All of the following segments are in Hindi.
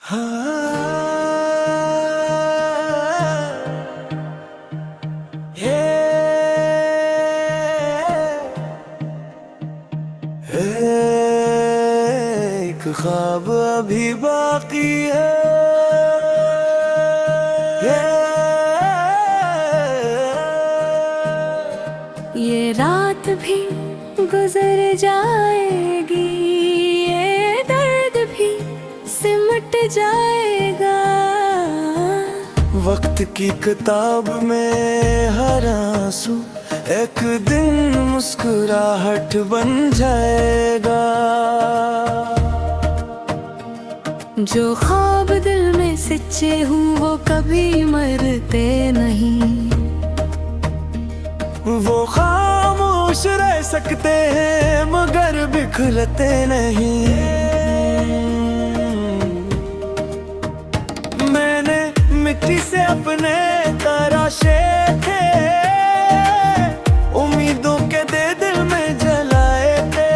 एक ख्वाब अभी बाकी है। ये रात भी गुजर जाएगी, ये दर्द भी सिमट जाएगा। वक्त की किताब में हर आंसू एक दिन मुस्कुराहट बन जाएगा। जो ख्वाब दिल में सच्चे हूँ वो कभी मरते नहीं। वो खामोश रह सकते हैं मगर बिखरते नहीं। मैंने मिट्टी से अपने तराशे थे, उम्मीदों के दे दिल में जलाए थे।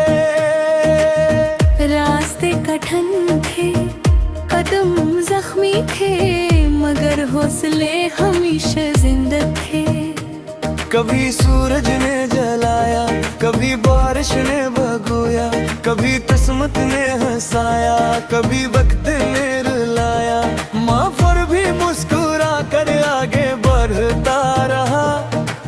रास्ते कठिन थे, कदम जख्मी थे, मगर हौसले हमेशा जिंदा थे। कभी सूरज ने जलाया, कभी बारिश ने भगोया, कभी किस्मत ने हंसाया, कभी वक्त ने रुलाया। माँ पर भी मुस्कुरा कर आगे बढ़ता रहा,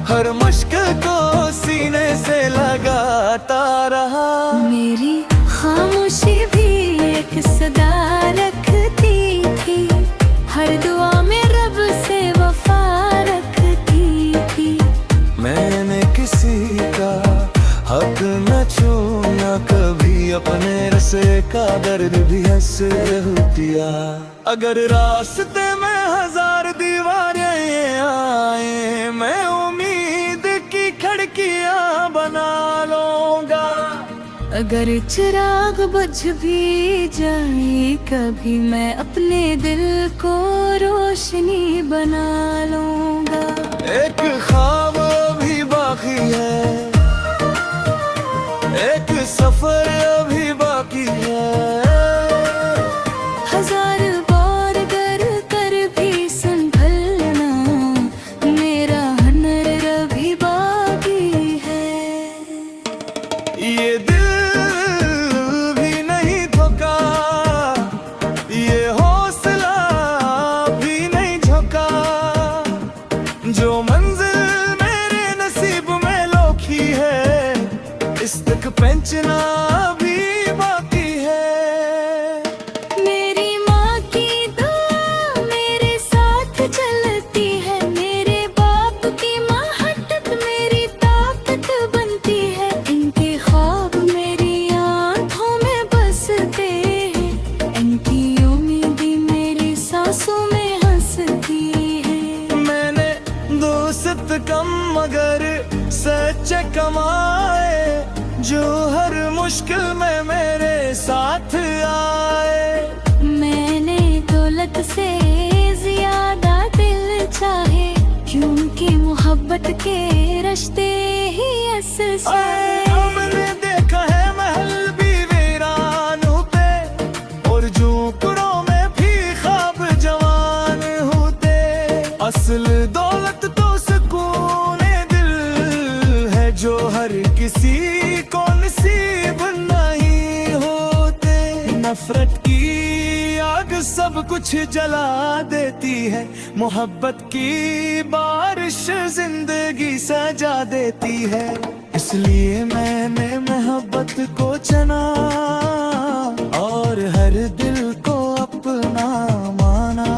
हर मुश्किल को सीने से लगाता रहा। मेरी खामोशी भी एक सदा रखती थी, हर दुआ में रब से वफा रखती थी। मैंने किसी का हक न छूना, कभी अपने रसे का दर्द भी हंस दिया। अगर रास्ते में हजार दीवारें आए, मैं उम्मीद की खिड़कियां बना लूंगा। अगर चिराग बुझ भी जाए कभी, मैं अपने दिल को रोशनी बना लूंगा। एक ख्वाब अभी बाकी है, एक सफर अभी बाकी है। हजार बार डर कर भी संभलना, मेरा हुनर अभी बाकी है। ये दिल भी नहीं थका, ये हौसला भी नहीं झुका। जो मंजिल मेरे नसीब में लोखी है, इस तक पहुंचना भी बाकी है। मेरी माँ की दुआ मेरे साथ चलती है, मेरे बाप की महत्वत मेरी ताकत बनती है। इनके ख्वाब मेरी आंखों में बसते हैं, इनकी उम्मीद मेरी सांसों में हंसती है। मैंने दोस्त कम मगर सच्चे कमाए, जो हर मुश्किल में मेरे साथ आए। मैंने दौलत से ज्यादा दिल चाहे, क्योंकि मोहब्बत के रिश्ते ही असल से। हमने देखा है महल भी वीरान होते, और झोंपड़ों में भी ख्वाब जवान होते। असल दौलत तो सुकून दिल है, जो हर किसी को नसीब नहीं होते। नफरत की आग सब कुछ जला देती है, मोहब्बत की बारिश जिंदगी सजा देती है। इसलिए मैंने मोहब्बत को चुना और हर दिल को अपना माना।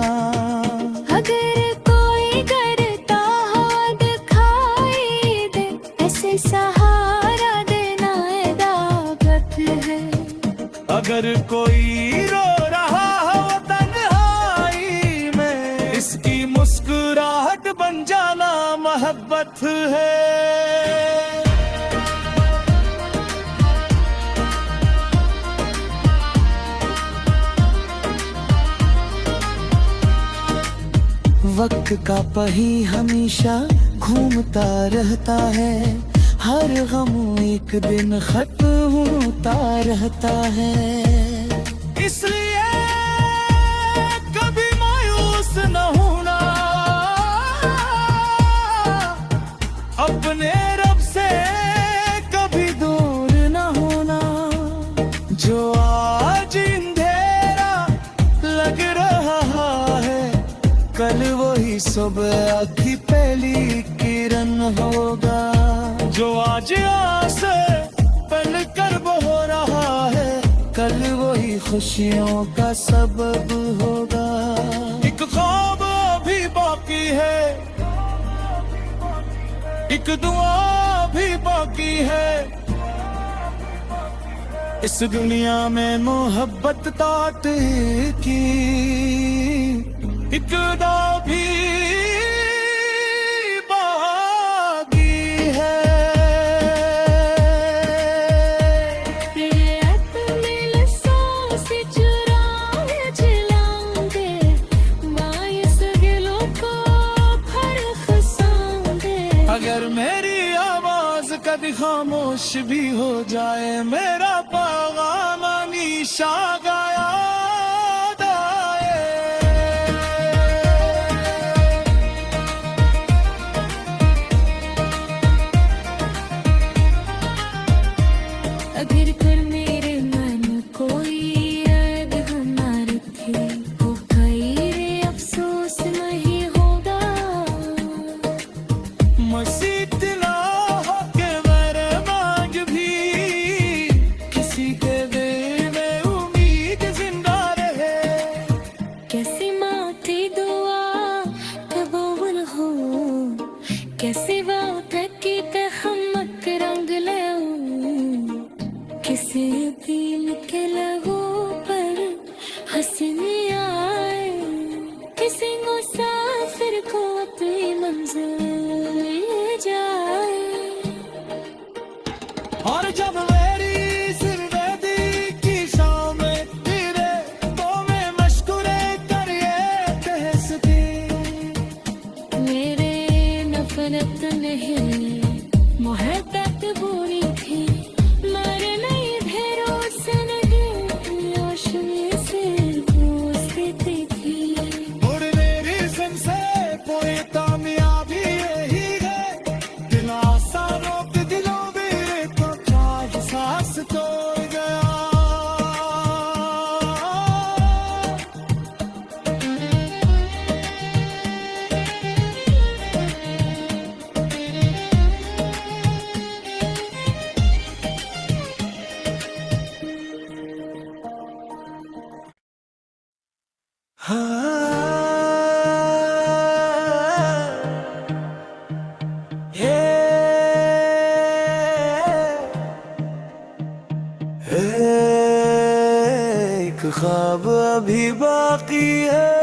अगर कोई करता हो दिखाई दे, ऐसे सहारा देना इबादत है। अगर कोई रो रहा हो तन्हाई में, इसकी मुस्कुराहट बन जाना मोहब्बत है। वक्त का पहिया हमेशा घूमता रहता है, हर गम एक दिन खत्म होता रहता है। इसलिए की सुबह की पहली किरण होगा। जो आज से पल कर हो रहा है, कल वही खुशियों का सबब होगा। एक ख्वाब भी बाकी है, एक दुआ भी बाकी है। इस दुनिया में मोहब्बत तात की एक दाव भी बाकी है। अगर मेरी आवाज कभी खामोश भी हो जाए, मेरा पैगाम हमेशा गाया जाए। अगर कर मेरे मन कोई याद ना रखे, वो कहीं अफसोस नहीं होगा। मसीत ना हो के मेरे मांग भी, किसी के दिल में उम्मीद जिंदा रहे। कैसी माथी दुआ कबूल हो, कैसी बात है कि तहम्मत रंग ले। किसी दिल के लहू पर हंसनी आए, किसी मुसाफिर को अपनी मंजिल ले जाए। और जब मेरी सिरदर्दी की शाम फिरे, तो मैं मशकुरे कर ये कह सके। मेरे नफरत नहीं, मोहब्बत बुरी थी, मर नहीं ढेरों से नहीं, रोशनी से पूछती थी। और मेरी जिंदगी से कोई कामयाबी यही है, दिल आसा रोक दिलों में तो क्या एहसास तोड़ गया। एक ख्वाब अभी बाकी है।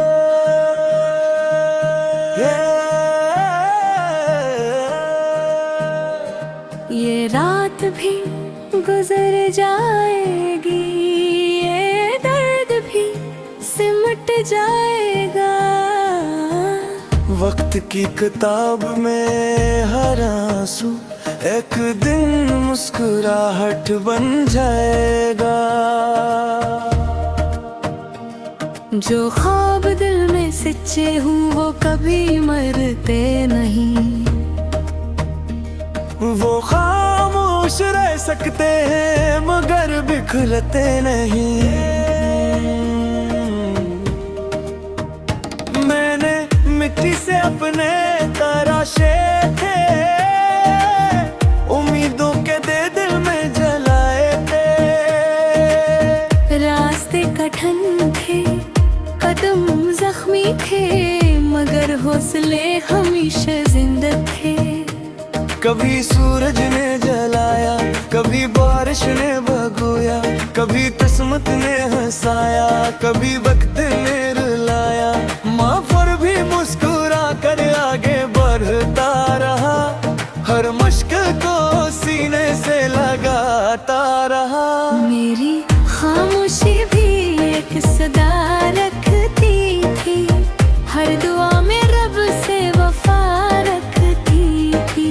ये रात भी गुजर जाएगी, ये दर्द भी सिमट जाएगा। वक्त की किताब में हर आंसू एक दिन मुस्कुराहट बन जाएगा। जो ख्वाब दिल में सच्चे हूँ वो कभी मरते नहीं। वो खामोश रह सकते हैं मगर बिखरते नहीं। मैंने मिट्टी से अपने तराशे थे, उम्मीदों के दे दिल में जलाए थे। रास्ते कठिन थे, कदम जख्मी थे, मगर हौसले हमेशा जिंदा थे। कभी सूरज ने जलाया, कभी बारिश ने भगोया, कभी किस्मत ने हंसाया, कभी वक्त ने रुलाया। माँ पर भी मुस्कुरा कर आगे बढ़ता रहा, हर मुश्किल को सीने से लगाता रहा। मेरी खामोशी भी एक सदा रखती थी, हर दुआ में रब से वफा रखती थी।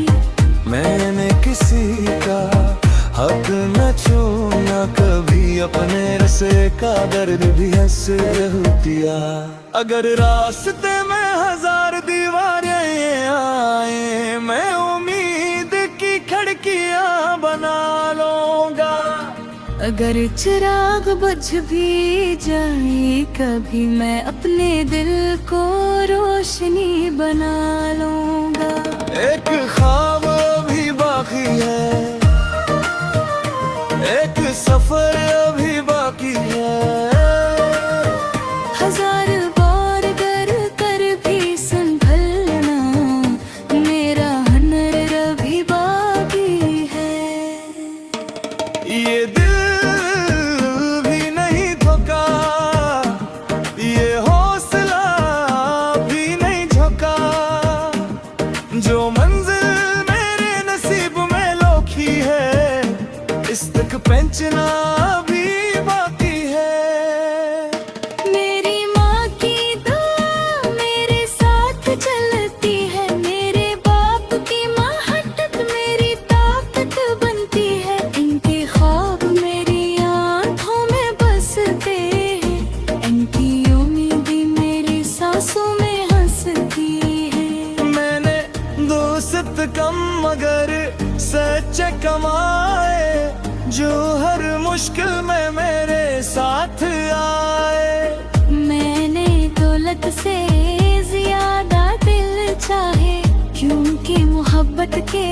मैंने किसी का हक न छूना, कभी अपने रसे का दर्द भी हंस दिया। अगर रास्ते में हजार दीवारें आए, मैं उम्मीद की खिड़कियां बना लूंगा। अगर अगर चिराग बुझ भी जाए कभी, मैं अपने दिल को रोशनी बना लूंगा। एक ख्वाब अभी बाकी है, एक सफर अभी बाकी है। हजार बार डर कर भी संभलना, मेरा हुनर अभी बाकी है। ये दिल भी नहीं थका, ये हौसला भी नहीं झुका। जो मंजिल मेरे नसीब में लोखी है, इस तक पहुंचना भी बाकी है। मेरी माँ की दुआ मेरे साथ चलती है, मेरे बाप की महत्त मेरी ताकत बनती है। इनके ख्वाब मेरी आंखों में बसते हैं, इनकी उम्मीदें मेरी सांसों में हंसती है। मैंने दोस्त कम मगर सच्चे कमाए, जो हर मुश्किल में मेरे साथ आए। मैंने दौलत से ज्यादा दिल चाहे, क्योंकि मोहब्बत के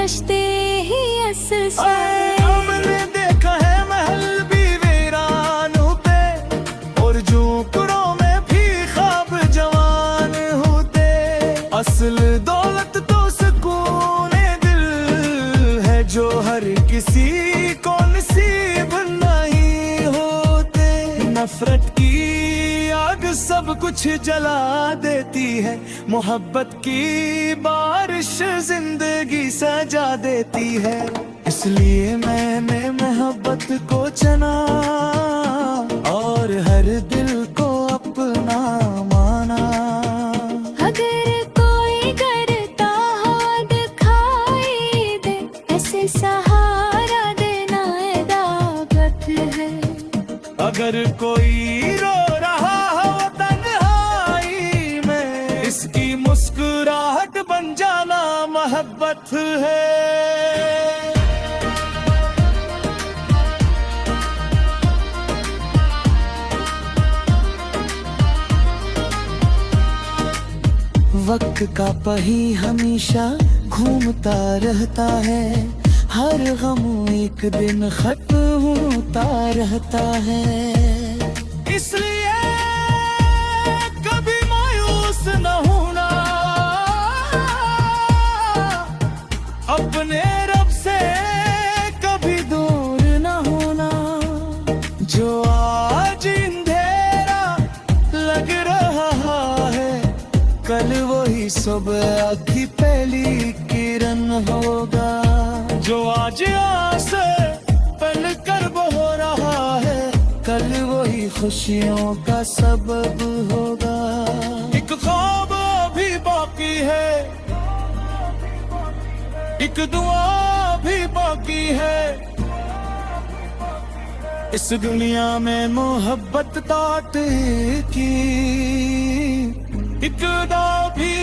रिश्ते ही असल से। हमने देखा है महल भी वीरान होते, और झोंपड़ों में भी ख्वाब जवान होते। असल दौलत तो सुकून दिल है, जो हर किसी को नसीब नहीं होते। नफरत की आग सब कुछ जला देती है, मोहब्बत की बारिश जिंदगी सजा देती है। इसलिए मैंने मोहब्बत को चुना और हर दिल को अपना माना। अगर कोई करता हो दिखाई दे, ऐसे सहारा देना दावत है। अगर कोई रो रहा हो तन्हाई में, इसकी मुस्कुराहट बन जाना मोहब्बत है। वक्त का पहिया हमेशा घूमता रहता है, हर गम एक दिन खत्म होता रहता है। इसलिए कभी मायूस न होना, अपने रब से कभी दूर न होना। जो आज अंधेरा लग रहा है, कल वही सुबह की पहली किरण होगा। जो आज आसे पल कर हो रहा है, कल वही खुशियों का सबब होगा। एक ख्वाब भी बाकी है, एक दुआ भी बाकी है। इस दुनिया में मोहब्बत तात की एक दाव भी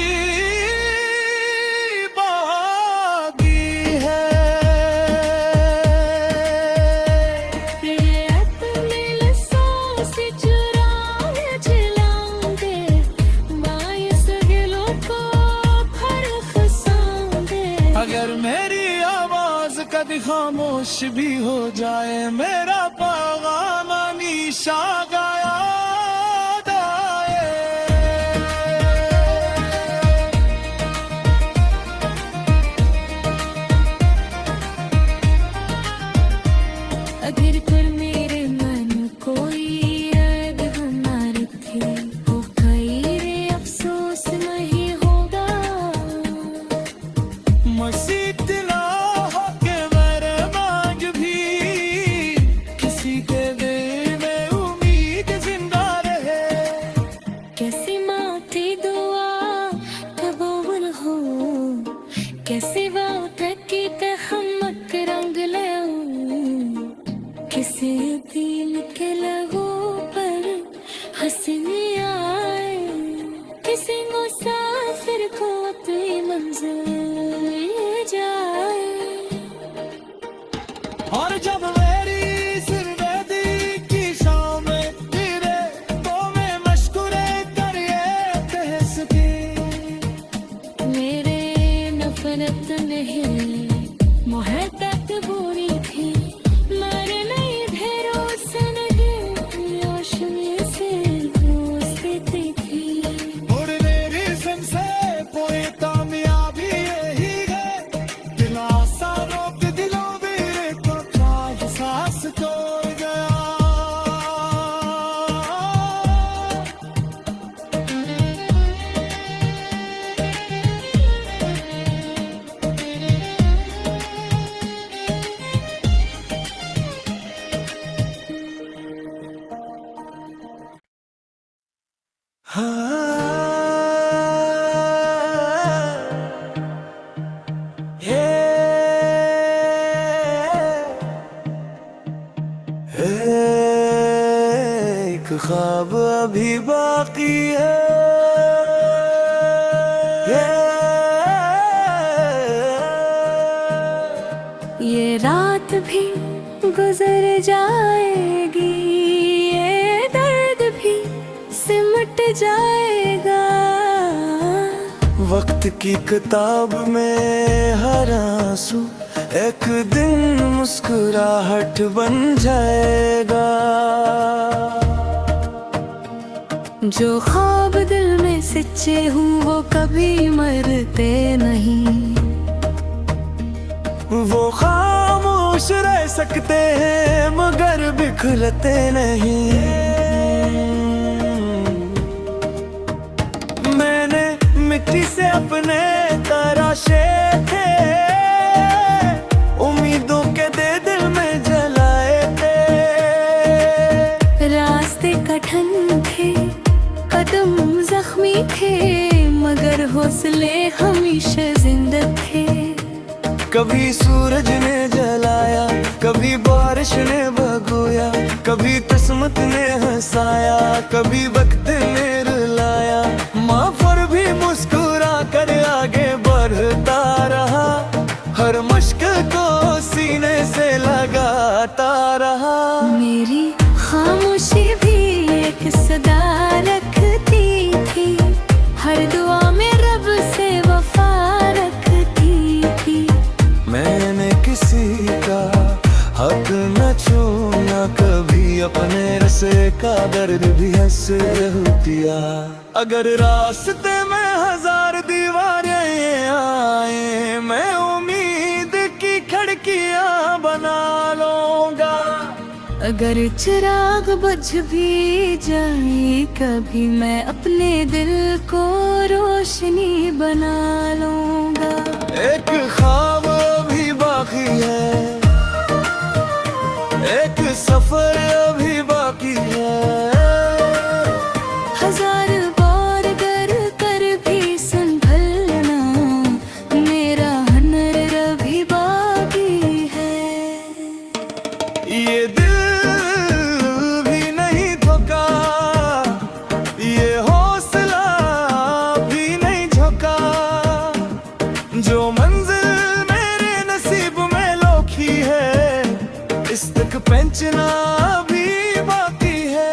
बाकी है। ये अपने लफ्ज़ों से चुराए जलाऊंगे, मायूस दिलों को फर्क साऊंगे। अगर मेरी आवाज कभी खामोश भी हो जाए, मेरा पैगाम हमेशा गाया अगर पर मेरे मन कोई ऐब न रखे, वो खैर अफसोस नहीं होगा। मसीत ना हो के मेरे मांग भी, किसी के दिल में उम्मीद जिंदा रहे। कैसी माथे दुआ कबूल हो, कैसी बात की तहम्मत रंग ले। किसी दिल के लहू पर हंसने आए, किसी मुसाफिर को अपनी मंजिल ले जाए। और जब मेरी सिर्फ एक ख्वाब अभी बाकी है। ये रात भी गुजर जाएगी, ये दर्द भी सिमट जाएगा। वक्त की किताब में हर आंसू एक दिन मुस्कुराहट बन जाएगा। जो ख्वाब दिल में सच्चे हूँ वो कभी मरते नहीं। वो खामोश रह सकते हैं मगर बिखरते नहीं। मैंने मिट्टी से अपने तराशे थे, उम्मीदों के दे दिल में जलाए थे। रास्ते कठिन थे, कदम जख्मी थे, मगर हौसले हमेशा जिंदा थे। कभी सूरज ने जलाया, कभी बारिश ने भगोया, कभी किस्मत ने हंसाया, कभी वक्त ने रुलाया। माँ पर भी मुस्कुरा कर आगे बढ़ता रहा, हर मुश्किल को सीने से लगाता रहा। मेरी खामोशी भी एक सदा रखती थी, हर दुआ में रब से वफा रखती थी। मैंने किसी का हक न छूना, कभी अपने रसे का दर्द भी हंस दिया। अगर रास्ते में हजार दीवारें आए, मैं उम्मीद की खिड़कियां बना लूंगा। अगर चिराग बुझ भी जाए कभी, मैं अपने दिल को रोशनी बना लूंगा। एक ख्वाब अभी बाकी है, एक सफर अभी बाकी है। हजार बार गर कर भी संभलना, मेरा हुनर अभी बाकी है। ये दिल भी नहीं थका, ये हौसला भी नहीं झुका। जो मंजिल मेरे नसीब में लोखी है, इस तक पहुंचना भी बाकी है।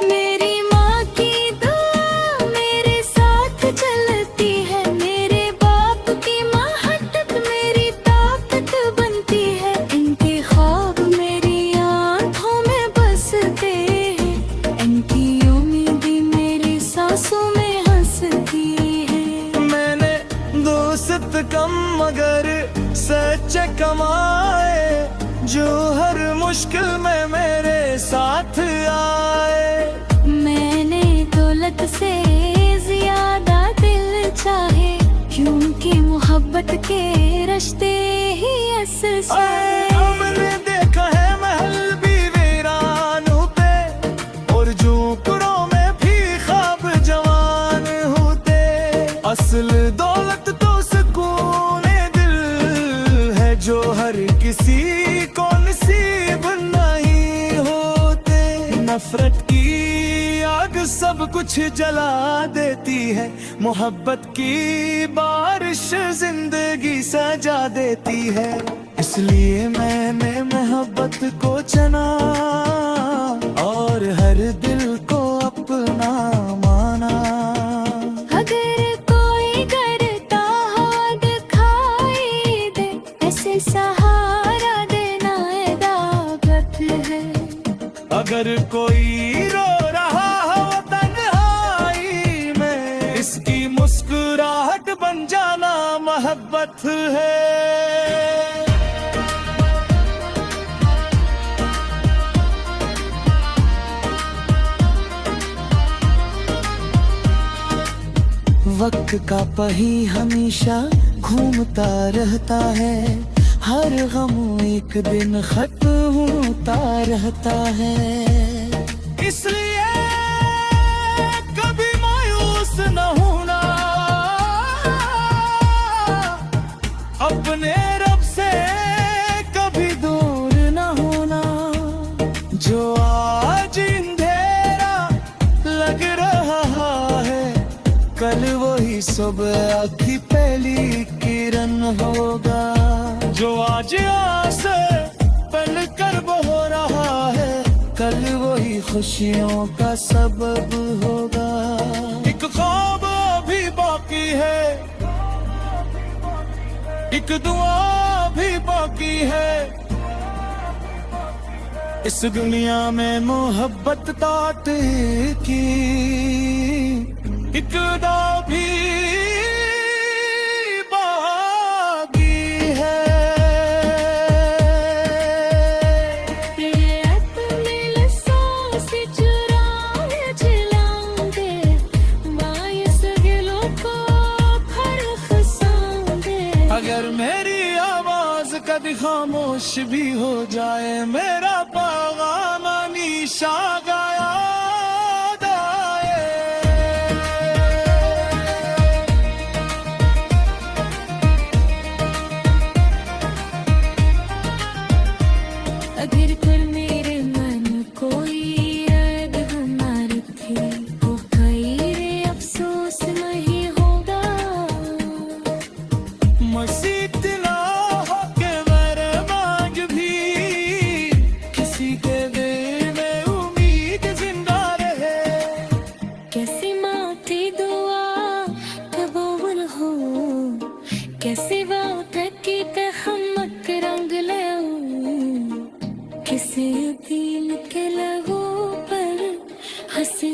मेरी माँ की दुआ मेरे साथ चलती है, मेरे बाप की महत्व मेरी ताकत बनती है। इनके ख्वाब मेरी आंखों में बसते हैं, इनकी उम्मीद मेरी सांसों में हंसती है। मैंने दोस्त कम मगर सच्चे कमाए, जो हर मुश्किल में मेरे साथ आए। मैंने दौलत से ज्यादा दिल चाहे, क्योंकि मोहब्बत के रिश्ते ही असल से। हमने देखा है महल भी वीरान होते, और झोंपड़ों में भी ख्वाब जवान होते। असल दौलत तो सुकून दिल है, जो हर किसी को नसीब नहीं होते। नफरत की आग सब कुछ जला देती है, मोहब्बत की बारिश जिंदगी सजा देती है। इसलिए मैंने मोहब्बत को चुना और हर दिल को अपना माना। अगर कोई करता हो दिखाई दे, ऐसे सहारा देना इबादत है। अगर कोई रो रहा हो तन्हाई में, इसकी मुस्कुराहट बन जाना मोहब्बत है। वक्त का पहिया हमेशा घूमता रहता है, हर गम एक दिन खत्म होता रहता है। इसलिए की सुबह आखी पहली किरण होगा। जो आज आसे पल कर हो रहा है, कल वही खुशियों का सबब होगा। एक ख्वाब भी बाकी है, एक दुआ भी बाकी है। इस दुनिया में मोहब्बत तात की एक दाव भी बाकी है। ये अपने लफ्ज़ों से चुराए जलाऊंगे, बाईस दिलों को फर्क साऊंगे। अगर मेरी आवाज कभी खामोश भी हो जाए, मेरा पैगाम निशा गाया अगर पर मेरे मन कोई याद न रखे, वो खैर अफसोस नहीं होगा। मसीत ना हो के मेरे मांग भी, किसी के दिल में उम्मीद जिंदा रहे। कैसी माथी दुआ कबूल हो, कैसी बात है कि ते हमक रंग ले। किसी दिल के लहू पर हंसी